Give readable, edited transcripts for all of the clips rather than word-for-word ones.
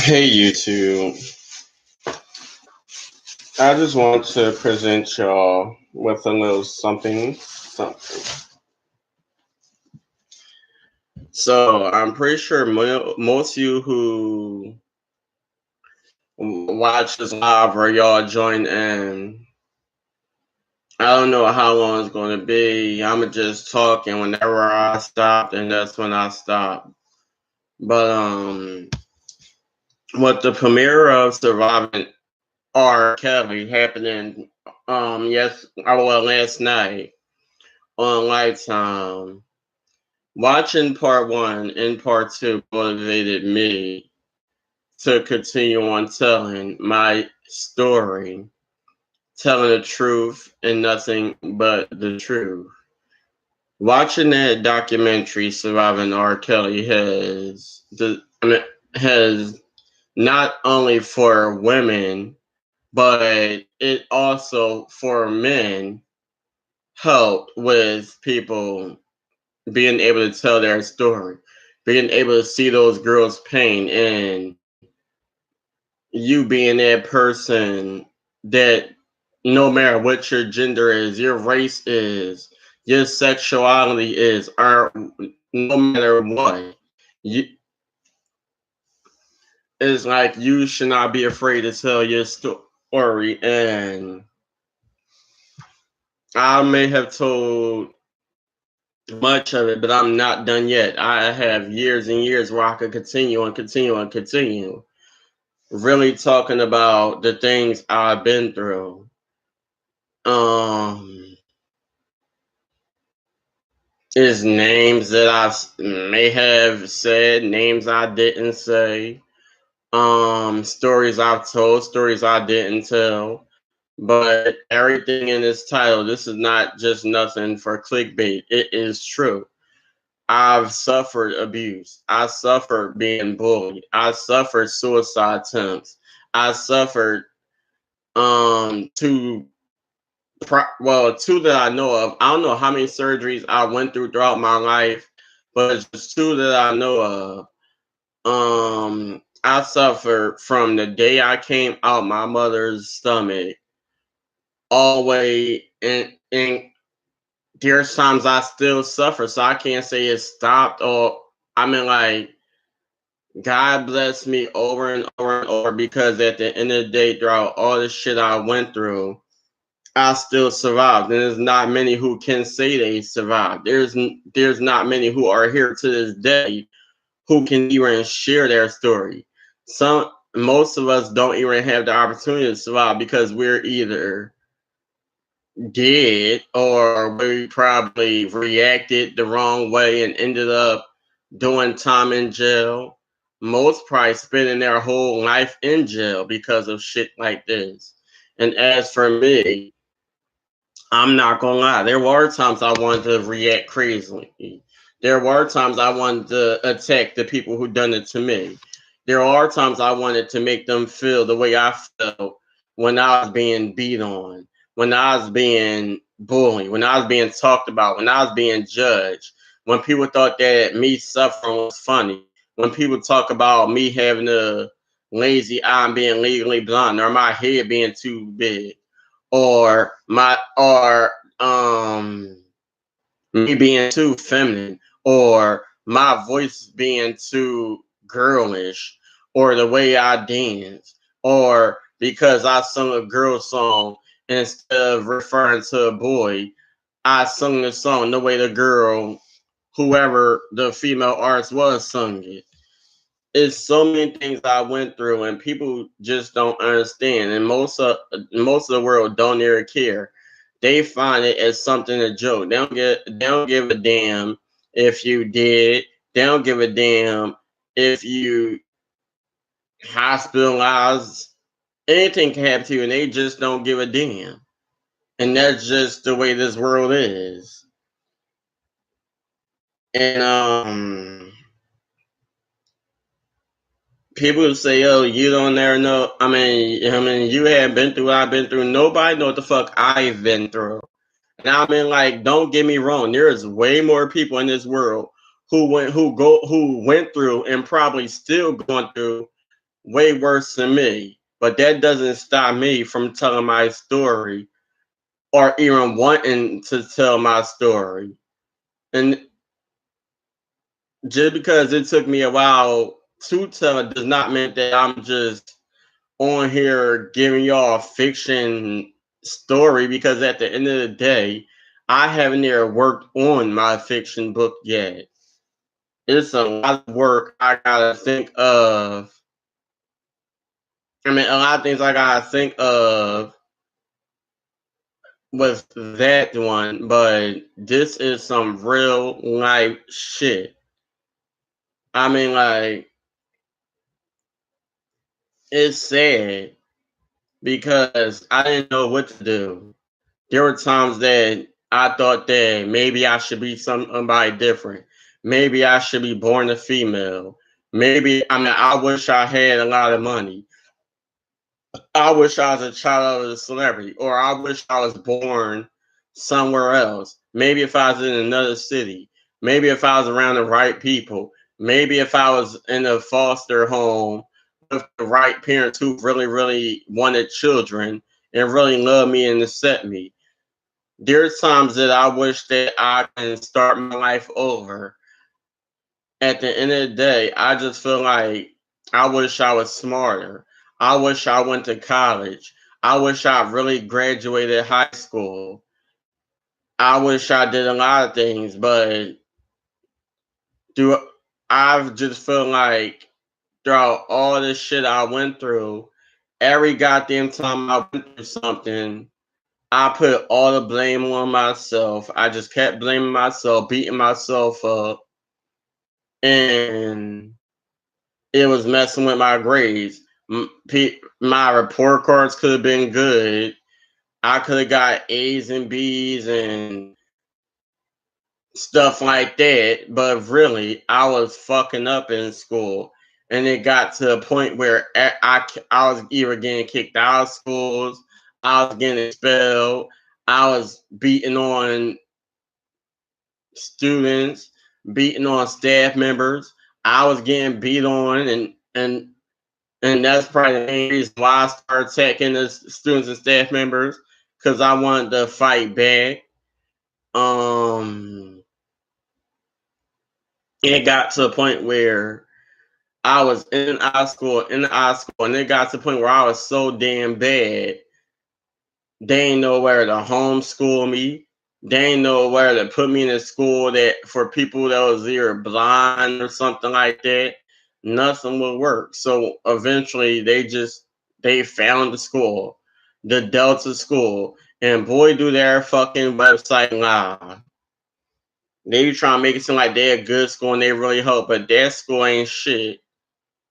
Hey, YouTube. I just want to present y'all with a little something. So, I'm pretty sure most of you who watch this live or y'all join in, I don't know how long it's going to be. I'm just talking whenever I stop, and that's when I stop. But, with the premiere of Surviving R. Kelly happening, last night on Lifetime. Watching part one and part two motivated me to continue on telling my story, telling the truth and nothing but the truth. Watching that documentary, Surviving R. Kelly, has not only for women, but it also for men helped with people being able to tell their story, being able to see those girls' pain, and you being that person that no matter what your gender is, your race is, your sexuality is, or no matter what, you, it's like you should not be afraid to tell your story. And I may have told much of it, but I'm not done yet. I have years and years where I could continue and continue and continue. Really talking about the things I've been through. Um, is names that may have said, names I didn't say. Stories I've told, stories I didn't tell. But everything in this title, this is not just nothing for clickbait. It is true. I've suffered abuse. I suffered being bullied. I suffered suicide attempts. I suffered two two that I know of. I don't know how many surgeries I went through throughout my life, but it's just two that I know of. I suffered from the day I came out my mother's stomach all the way, and there's times I still suffer, so I can't say it stopped. Or I mean, like, God bless me over and over and over, because at the end of the day, throughout all the shit I went through, I still survived. And there's not many who can say they survived. There's not many who are here to this day who can even share their story. Most of us don't even have the opportunity to survive because we're either dead or we probably reacted the wrong way and ended up doing time in jail. Most probably spending their whole life in jail because of shit like this. And as for me, I'm not gonna lie, there were times I wanted to react crazily. There were times I wanted to attack the people who done it to me. There are times I wanted to make them feel the way I felt when I was being beat on, when I was being bullied, when I was being talked about, when I was being judged, when people thought that me suffering was funny, when people talk about me having a lazy eye and being legally blind, or my head being too big, or me being too feminine, or my voice being too girlish, or the way I dance, or because I sung a girl song instead of referring to a boy, I sung the song the way the girl, whoever the female artist was, sung it. It's so many things I went through, and people just don't understand. And most of the world don't even care. They find it as something to joke. They don't give a damn if you did. They don't give a damn if you hospitalized. Anything can happen to you, and they just don't give a damn. And that's just the way this world is. And people say, "Oh, you don't ever know." I mean, you have been through what I've been through. Nobody know what the fuck I've been through. And I mean, like, don't get me wrong. There is way more people in this world who went through and probably still going through way worse than me. But that doesn't stop me from telling my story or even wanting to tell my story. And just because it took me a while to tell it does not mean that I'm just on here giving y'all a fiction story, because at the end of the day, I haven't even worked on my fiction book yet. It's a lot of work I gotta think of. I mean, a lot of things I gotta think of with that one, but this is some real life shit. I mean, like, it's sad because I didn't know what to do. There were times that I thought that maybe I should be somebody different. Maybe I should be born a female. Maybe, I mean, I wish I had a lot of money. I wish I was a child of a celebrity, or I wish I was born somewhere else. Maybe if I was in another city. Maybe if I was around the right people. Maybe if I was in a foster home with the right parents who really, really wanted children and really loved me and accept me. There's times that I wish that I can start my life over. At the end of the day, I just feel like I wish I was smarter. I wish I went to college. I wish I really graduated high school. I wish I did a lot of things, but do I've just feel like throughout all this shit I went through, every goddamn time I went through something, I put all the blame on myself. I just kept blaming myself, beating myself up, and it was messing with my grades. My report cards could have been good. I could have got A's and B's and stuff like that, but really, I was fucking up in school. And it got to a point where I was either getting kicked out of schools, I was getting expelled, I was beating on students, beating on staff members. I was getting beat on, and that's probably the main reason why I started attacking the students and staff members, because I wanted to fight back. Um, it got to a point where I was in high school, and it got to the point where I was so damn bad. They ain't know where to homeschool me. They ain't know where to put me in a school that for people that was either blind or something like that. Nothing would work. So eventually they found the school, the Delta school, and boy do their fucking website lie. They be trying to make it seem like they're a good school and they really help, but that school ain't shit.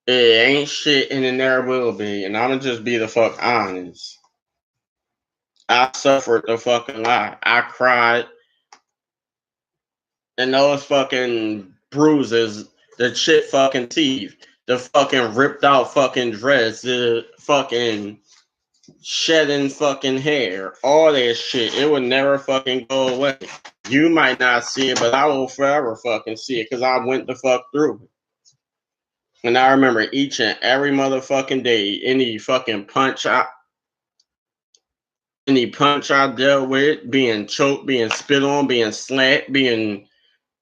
It ain't shit and it never will be. And I'ma just be the fuck honest. I suffered the fucking lot. I cried, and those fucking bruises, the chipped fucking teeth, the fucking ripped out fucking dress, the fucking shedding fucking hair, all that shit, it would never fucking go away. You might not see it, but I will forever fucking see it because I went the fuck through it. And I remember each and every motherfucking day, any punch I dealt with, being choked, being spit on, being slapped, being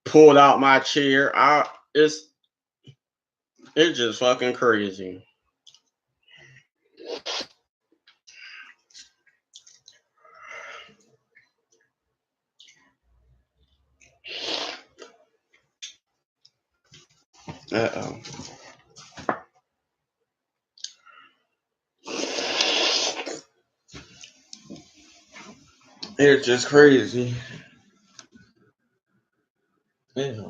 pulled out my chair. It's just fucking crazy. Uh oh. It's just crazy. Yeah.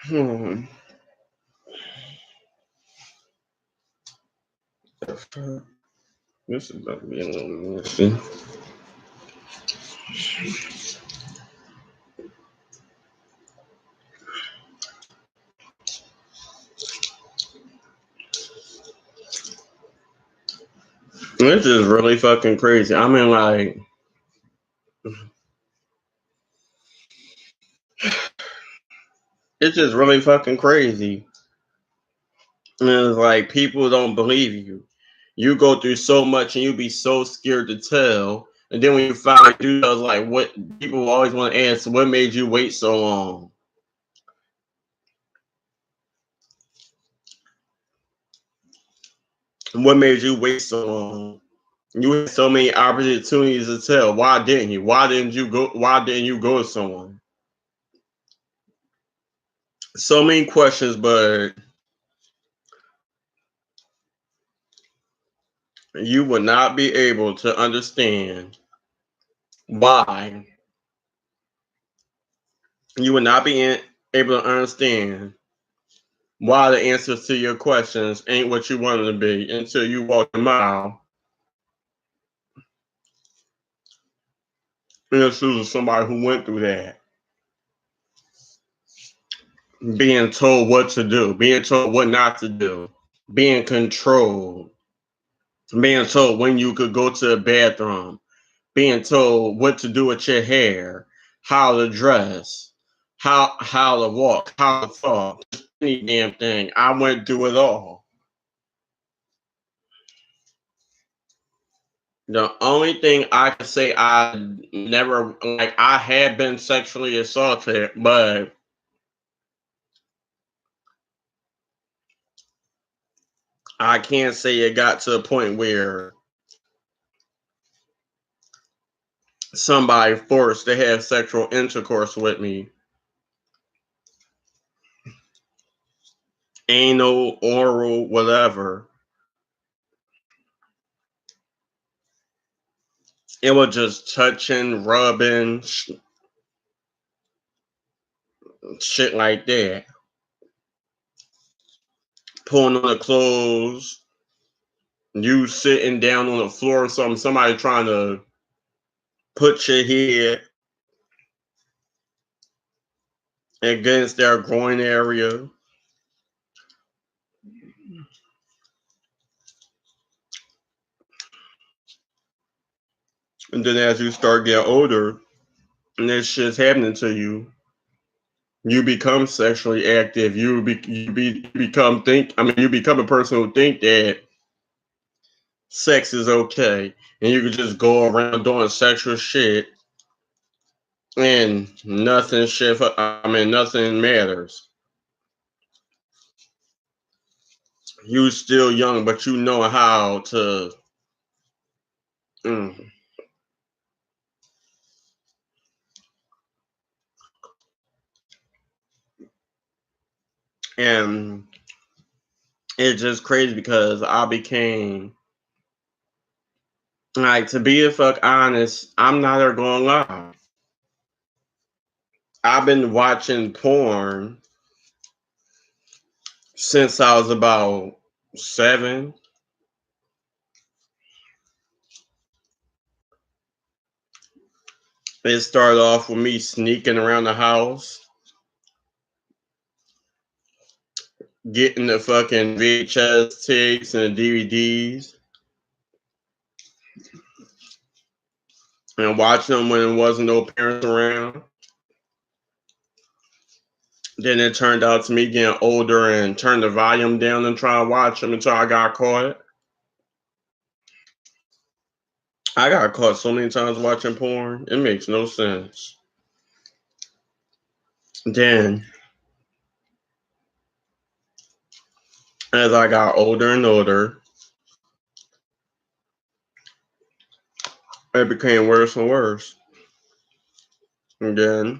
Hmm. This is about to be a little messy. This is really fucking crazy. I mean, like, It's just really fucking crazy. And it's like people don't believe you. You go through so much and you be so scared to tell. And then when you finally do, it's like what people always want to ask, what made you wait so long? What made you wait so long? You had so many opportunities to tell. Why didn't you? Why didn't you go? Why didn't you go to someone? So many questions, but you would not be able to understand why. You would not be able to understand why the answers to your questions ain't what you want them to be until you walk a mile in the shoes of somebody who went through that. Being told what to do, being told what not to do, being controlled, being told when you could go to the bathroom, being told what to do with your hair, how to dress, how to walk, how to talk, any damn thing. I went through it all. The only thing I can say I never like I had been sexually assaulted, but I can't say it got to a point where somebody forced to have sexual intercourse with me. Anal, oral, whatever. It was just touching, rubbing, shit like that. Pulling on the clothes, you sitting down on the floor or something, somebody trying to put your head against their groin area. And then as you start getting older and this shit's happening to you become sexually active. You become a person who think that sex is okay. And you can just go around doing sexual shit and nothing matters. You still young, but you know how to mm, and it's just crazy because I became like to be the fuck honest, I'm not ever gonna lie. I've been watching porn since I was about 7. It started off with me sneaking around the house, getting the fucking VHS tapes and the DVDs, and watching them when there wasn't no parents around. Then it turned out to me getting older and turn the volume down and try to watch them until I got caught. I got caught so many times watching porn. It makes no sense. Then, as I got older and older, it became worse and worse. And then,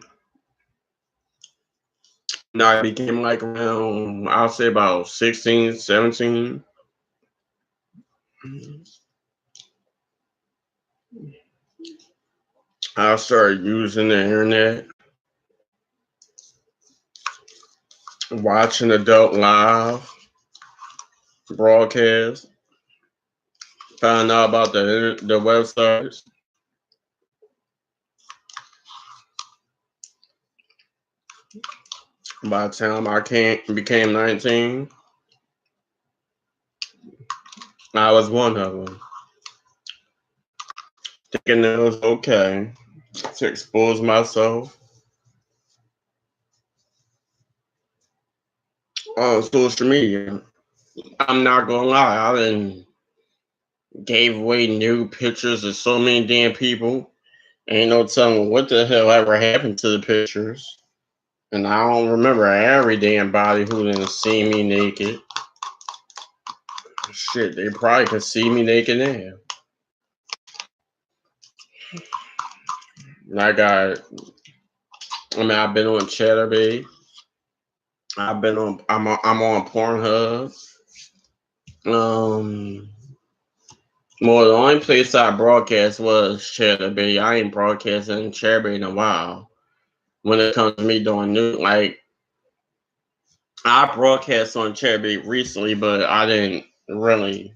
now I became like around, I'll say about 16, 17. I started using the internet, watching adult live broadcasts, found out about the websites. By the time became 19, I was one of them. Thinking it was okay to expose myself on social media. I'm not gonna lie, I done gave away new pictures of so many damn people. Ain't no telling what the hell ever happened to the pictures. And I don't remember every damn body who didn't see me naked. Shit, they probably could see me naked now. And I've been on Chatterbait. I'm on Pornhub. Um, well, the only place I broadcast was Chatterbait. I ain't broadcasting Chatterbait in a while. When it comes to me doing new, like I broadcast on Chatterbait recently, but I didn't really.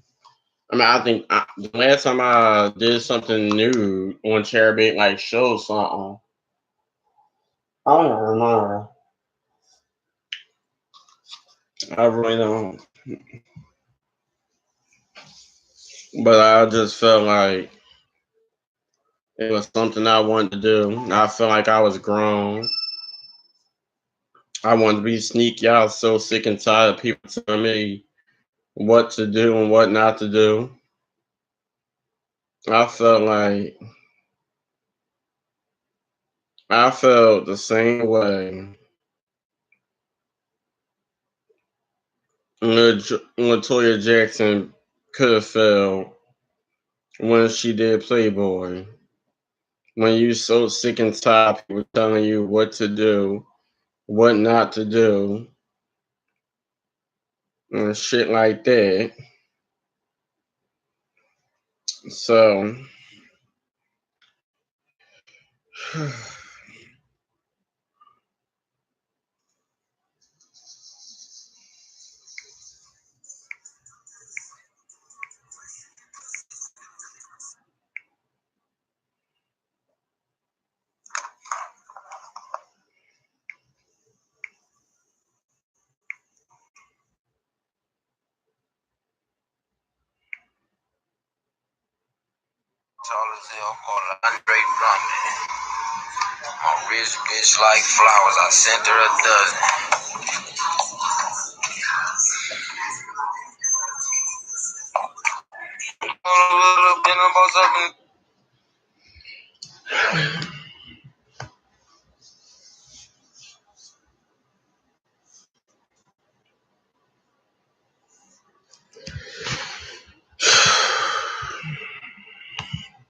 I think the last time I did something new on Chatterbait, like show something, I don't remember. I really don't. But I just felt like it was something I wanted to do. I felt like I was grown. I wanted to be sneaky. I was so sick and tired of people telling me what to do and what not to do. I felt like I felt the same way Latoya Jackson could have felt when she did Playboy. When you so sick and tired of people telling you what to do, what not to do, and shit like that. So Tall as hell, called Andre Drummond. My rich bitch like flowers, I sent her a dozen.